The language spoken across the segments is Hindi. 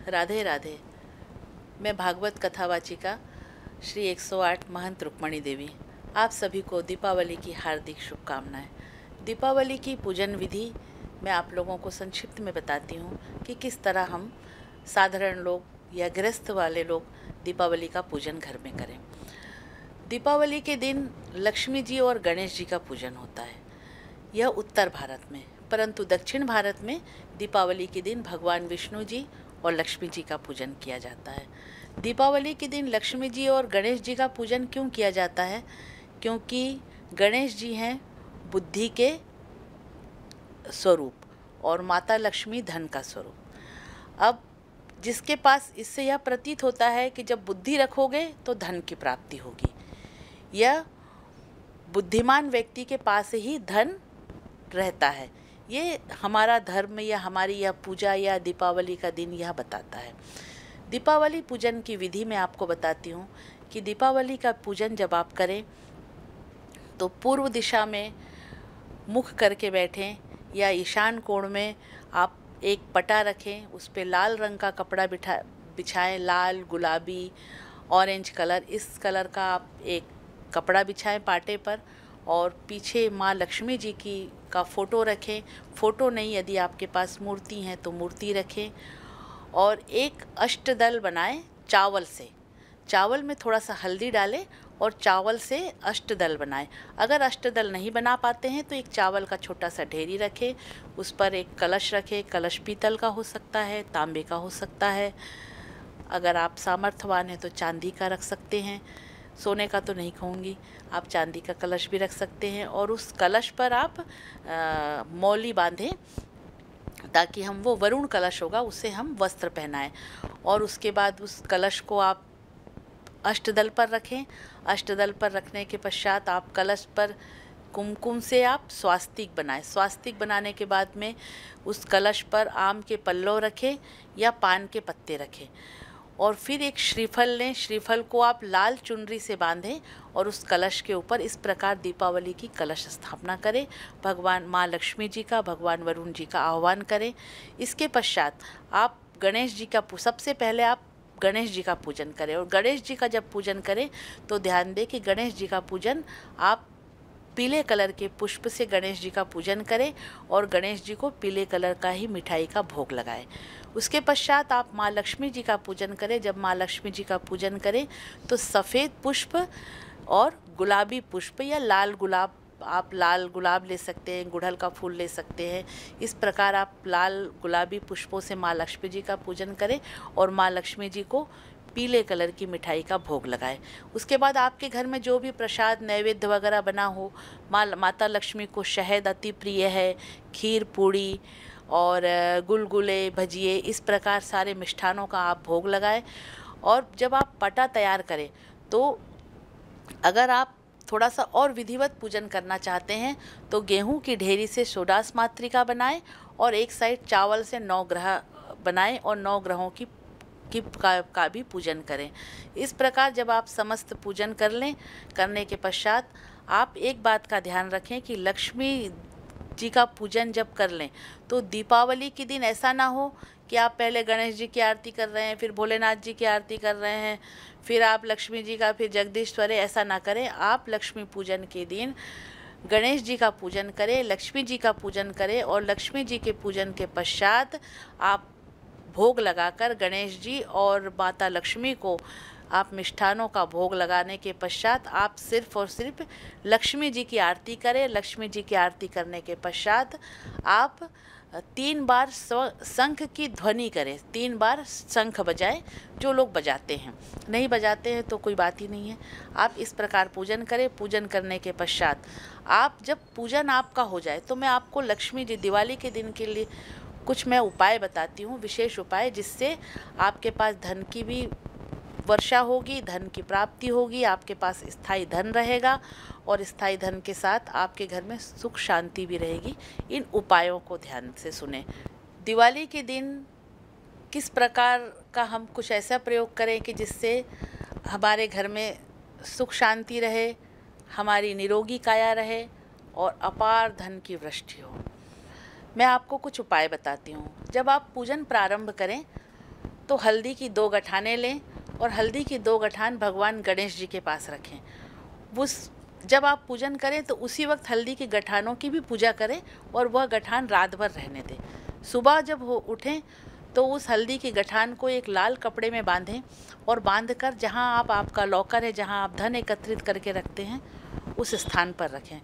राधे राधे। मैं भागवत कथावाचिका श्री 108 महंत रुक्मणी देवी आप सभी को दीपावली की हार्दिक शुभकामनाएं। दीपावली की पूजन विधि मैं आप लोगों को संक्षिप्त में बताती हूँ कि किस तरह हम साधारण लोग या गृहस्थ वाले लोग दीपावली का पूजन घर में करें। दीपावली के दिन लक्ष्मी जी और गणेश जी का पूजन होता है, यह उत्तर भारत में। परंतु दक्षिण भारत में दीपावली के दिन भगवान विष्णु जी और लक्ष्मी जी का पूजन किया जाता है। दीपावली के दिन लक्ष्मी जी और गणेश जी का पूजन क्यों किया जाता है? क्योंकि गणेश जी हैं बुद्धि के स्वरूप और माता लक्ष्मी धन का स्वरूप। अब जिसके पास, इससे यह प्रतीत होता है कि जब बुद्धि रखोगे तो धन की प्राप्ति होगी। यह बुद्धिमान व्यक्ति के पास ही धन रहता है। ये हमारा धर्म या हमारी यह पूजा या दीपावली का दिन यह बताता है। दीपावली पूजन की विधि मैं आपको बताती हूँ कि दीपावली का पूजन जब आप करें तो पूर्व दिशा में मुख करके बैठें या ईशान कोण में आप एक पटा रखें, उस पर लाल रंग का कपड़ा बिछाएं, लाल, गुलाबी, ऑरेंज कलर, इस कलर का आप एक कपड़ा बिछाएं पाटे पर, और पीछे माँ लक्ष्मी जी की का फ़ोटो रखें। फ़ोटो नहीं, यदि आपके पास मूर्ति हैं तो मूर्ति रखें, और एक अष्टदल बनाएं चावल से। चावल में थोड़ा सा हल्दी डालें और चावल से अष्टदल बनाएं। अगर अष्टदल नहीं बना पाते हैं तो एक चावल का छोटा सा ढेरी रखें, उस पर एक कलश रखें। कलश पीतल का हो सकता है, तांबे का हो सकता है। अगर आप सामर्थ्यवान हैं तो चांदी का रख सकते हैं, सोने का तो नहीं कहूँगी, आप चांदी का कलश भी रख सकते हैं। और उस कलश पर आप मौली बांधें ताकि हम, वो वरुण कलश होगा, उससे हम वस्त्र पहनाएं। और उसके बाद उस कलश को आप अष्टदल पर रखें। अष्टदल पर रखने के पश्चात आप कलश पर कुमकुम से आप स्वास्तिक बनाएं। स्वास्तिक बनाने के बाद में उस कलश पर आम के पल्लव रखें या पान के पत्ते रखें, और फिर एक श्रीफल लें। श्रीफल को आप लाल चुनरी से बांधें और उस कलश के ऊपर इस प्रकार दीपावली की कलश स्थापना करें। भगवान माँ लक्ष्मी जी का, भगवान वरुण जी का आह्वान करें। इसके पश्चात आप गणेश जी का, सबसे पहले आप गणेश जी का पूजन करें। और गणेश जी का जब पूजन करें तो ध्यान दें कि गणेश जी का पूजन आप पीले कलर के पुष्प से गणेश जी का पूजन करें और गणेश जी को पीले कलर का ही मिठाई का भोग लगाएं। उसके पश्चात आप माँ लक्ष्मी जी का पूजन करें। जब माँ लक्ष्मी जी का पूजन करें तो सफ़ेद पुष्प और गुलाबी पुष्प या लाल गुलाब, आप लाल गुलाब ले सकते हैं, गुड़हल का फूल ले सकते हैं। इस प्रकार आप लाल गुलाबी पुष्पों से माँ लक्ष्मी जी का पूजन करें और माँ लक्ष्मी जी को पीले कलर की मिठाई का भोग लगाएं। उसके बाद आपके घर में जो भी प्रसाद नैवेद्य वगैरह बना हो, माता लक्ष्मी को शहद अति प्रिय है, खीर पूड़ी और गुलगुले, भजिए, इस प्रकार सारे मिष्ठानों का आप भोग लगाएं। और जब आप पटा तैयार करें तो अगर आप थोड़ा सा और विधिवत पूजन करना चाहते हैं तो गेहूं की ढेरी से षोडश मातृका बनाएं और एक साइड चावल से 9 ग्रह बनाएं और 9 ग्रहों का भी पूजन करें। इस प्रकार जब आप समस्त पूजन कर लें, करने के पश्चात आप एक बात का ध्यान रखें कि लक्ष्मी जी का पूजन जब कर लें तो दीपावली के दिन ऐसा ना हो कि आप पहले गणेश जी की आरती कर रहे हैं, फिर भोलेनाथ जी की आरती कर रहे हैं, फिर आप लक्ष्मी जी का, फिर जगदीश्वरी, ऐसा ना करें। आप लक्ष्मी पूजन के दिन गणेश जी का पूजन करें, लक्ष्मी जी का पूजन करें, और लक्ष्मी जी के पूजन के पश्चात आप भोग लगाकर गणेश जी और माता लक्ष्मी को आप मिष्ठानों का भोग लगाने के पश्चात आप सिर्फ और सिर्फ लक्ष्मी जी की आरती करें। लक्ष्मी जी की आरती करने के पश्चात आप 3 बार शंख की ध्वनि करें, 3 बार शंख बजाएं। जो लोग बजाते हैं, नहीं बजाते हैं तो कोई बात ही नहीं है। आप इस प्रकार पूजन करें। पूजन करने के पश्चात आप, जब पूजन आपका हो जाए तो मैं आपको लक्ष्मी जी दिवाली के दिन के लिए कुछ मैं उपाय बताती हूँ, विशेष उपाय, जिससे आपके पास धन की भी वर्षा होगी, धन की प्राप्ति होगी, आपके पास स्थायी धन रहेगा और स्थायी धन के साथ आपके घर में सुख शांति भी रहेगी। इन उपायों को ध्यान से सुने। दिवाली के दिन किस प्रकार का हम कुछ ऐसा प्रयोग करें कि जिससे हमारे घर में सुख शांति रहे, हमारी निरोगी काया रहे और अपार धन की वृष्टि हो। मैं आपको कुछ उपाय बताती हूँ। जब आप पूजन प्रारंभ करें तो हल्दी की 2 गठानें लें और हल्दी की 2 गठान भगवान गणेश जी के पास रखें। उस जब आप पूजन करें तो उसी वक्त हल्दी की गठानों की भी पूजा करें और वह गठान रात भर रहने दें। सुबह जब हो उठें तो उस हल्दी की गठान को एक लाल कपड़े में बांधें और बांधकर जहां आपका लॉकर है, जहां आप धन एकत्रित करके रखते हैं, उस स्थान पर रखें।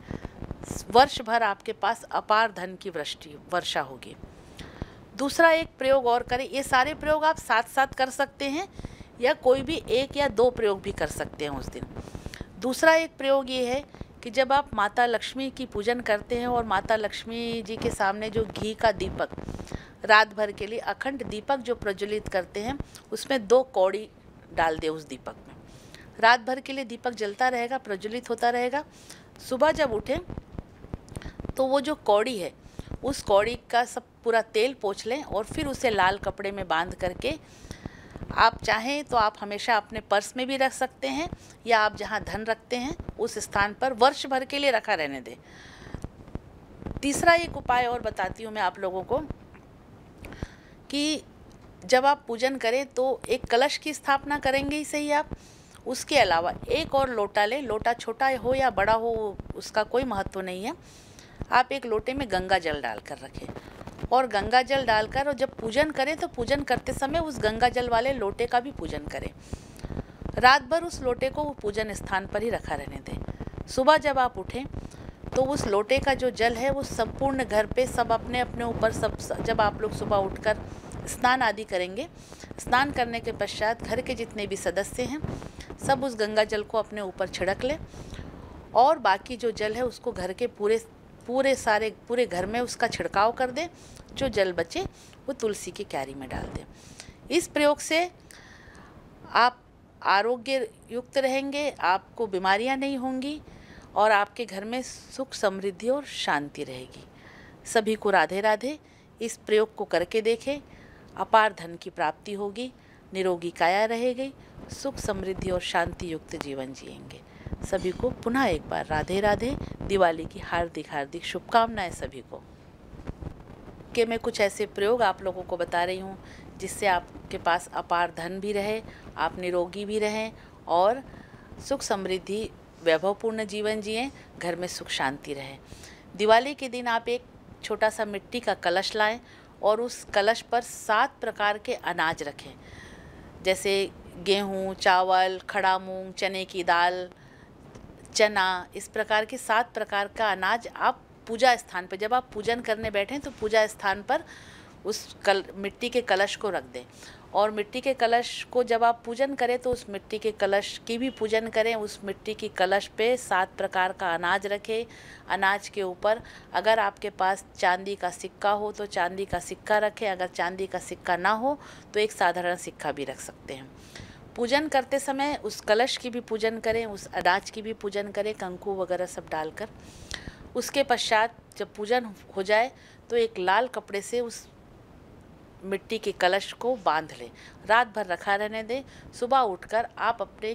वर्ष भर आपके पास अपार धन की वर्षा होगी। दूसरा एक प्रयोग और करें। ये सारे प्रयोग आप साथ साथ कर सकते हैं या कोई भी 1 या 2 प्रयोग भी कर सकते हैं उस दिन। दूसरा एक प्रयोग ये है कि जब आप माता लक्ष्मी की पूजन करते हैं और माता लक्ष्मी जी के सामने जो घी का दीपक रात भर के लिए अखंड दीपक जो प्रज्वलित करते हैं, उसमें 2 कौड़ी डाल दें उस दीपक में। रात भर के लिए दीपक जलता रहेगा, प्रज्वलित होता रहेगा। सुबह जब उठें तो वो जो कौड़ी है, उस कौड़ी का सब पूरा तेल पोंछ लें और फिर उसे लाल कपड़े में बांध करके आप चाहें तो आप हमेशा अपने पर्स में भी रख सकते हैं या आप जहां धन रखते हैं उस स्थान पर वर्ष भर के लिए रखा रहने दें। तीसरा एक उपाय और बताती हूँ मैं आप लोगों को कि जब आप पूजन करें तो एक कलश की स्थापना करेंगे ही सही आप, उसके अलावा एक और लोटा लें। लोटा छोटा हो या बड़ा हो उसका कोई महत्व नहीं है। आप एक लोटे में गंगा जल डालकर रखें और गंगा जल डालकर और जब पूजन करें तो पूजन करते समय उस गंगा जल वाले लोटे का भी पूजन करें। रात भर उस लोटे को वो पूजन स्थान पर ही रखा रहने दें। सुबह जब आप उठें तो उस लोटे का जो जल है वो संपूर्ण घर पे सब अपने अपने ऊपर सब, जब आप लोग सुबह उठकर स्नान आदि करेंगे, स्नान करने के पश्चात घर के जितने भी सदस्य हैं सब उस गंगा जल को अपने ऊपर छिड़क लें और बाकी जो जल है उसको घर के पूरे घर में उसका छिड़काव कर दें। जो जल बचे वो तुलसी की क्यारी में डाल दें। इस प्रयोग से आप आरोग्य युक्त रहेंगे, आपको बीमारियां नहीं होंगी और आपके घर में सुख समृद्धि और शांति रहेगी। सभी को राधे राधे। इस प्रयोग को करके देखें, अपार धन की प्राप्ति होगी, निरोगी काया रहेगी, सुख समृद्धि और शांति युक्त जीवन जिएंगे। सभी को पुनः एक बार राधे राधे। दिवाली की हार्दिक हार्दिक शुभकामनाएं सभी को। कि मैं कुछ ऐसे प्रयोग आप लोगों को बता रही हूँ जिससे आपके पास अपार धन भी रहे, आप निरोगी भी रहें और सुख समृद्धि वैभवपूर्ण जीवन जिएं, घर में सुख शांति रहे। दिवाली के दिन आप एक छोटा सा मिट्टी का कलश लाएं और उस कलश पर 7 प्रकार के अनाज रखें, जैसे गेहूँ, चावल, खड़ा मूंग, चने की दाल, चना, इस प्रकार के 7 प्रकार का अनाज आप पूजा स्थान पर, जब आप पूजन करने बैठें तो पूजा स्थान पर उस मिट्टी के कलश को रख दें। और मिट्टी के कलश को जब आप पूजन करें तो उस मिट्टी के कलश की भी पूजन करें। उस मिट्टी की कलश पे 7 प्रकार का अनाज रखें। अनाज के ऊपर अगर आपके पास चांदी का सिक्का हो तो चांदी का सिक्का रखें, अगर चांदी का सिक्का ना हो तो एक साधारण सिक्का भी रख सकते हैं। पूजन करते समय उस कलश की भी पूजन करें, उस अनाज की भी पूजन करें, कंकु वगैरह सब डालकर। उसके पश्चात जब पूजन हो जाए तो एक लाल कपड़े से उस मिट्टी के कलश को बांध लें, रात भर रखा रहने दें। सुबह उठकर आप अपने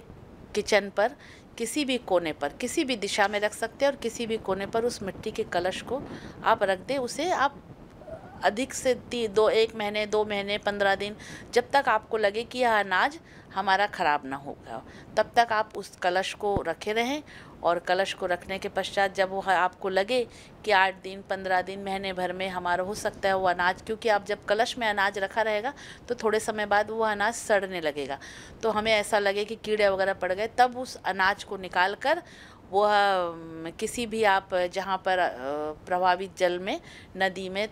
किचन पर किसी भी कोने पर, किसी भी दिशा में रख सकते हैं और किसी भी कोने पर उस मिट्टी के कलश को आप रख दें। उसे आप अधिक से 1 महीने, 2 महीने, 15 दिन, जब तक आपको लगे कि यह अनाज हमारा ख़राब ना होगा, तब तक आप उस कलश को रखे रहें। और कलश को रखने के पश्चात जब वो आपको लगे कि 8 दिन, 15 दिन, महीने भर में हमारा हो सकता है वो अनाज, क्योंकि आप जब कलश में अनाज रखा रहेगा तो थोड़े समय बाद वो अनाज सड़ने लगेगा, तो हमें ऐसा लगे कि कीड़े वगैरह पड़ गए, तब उस अनाज को निकाल कर वो किसी भी आप जहाँ पर प्रभावित जल में, नदी में,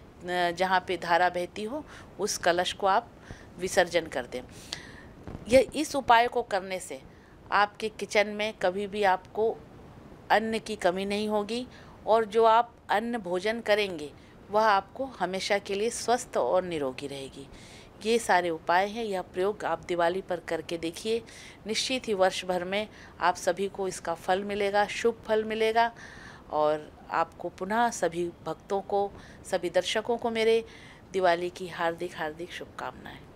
जहाँ पे धारा बहती हो, उस कलश को आप विसर्जन कर दें। यह इस उपाय को करने से आपके किचन में कभी भी आपको अन्न की कमी नहीं होगी और जो आप अन्न भोजन करेंगे वह आपको हमेशा के लिए स्वस्थ और निरोगी रहेगी। ये सारे उपाय हैं, यह प्रयोग आप दिवाली पर करके देखिए। निश्चित ही वर्ष भर में आप सभी को इसका फल मिलेगा, शुभ फल मिलेगा। और आपको पुनः सभी भक्तों को, सभी दर्शकों को मेरे दिवाली की हार्दिक हार्दिक शुभकामनाएं।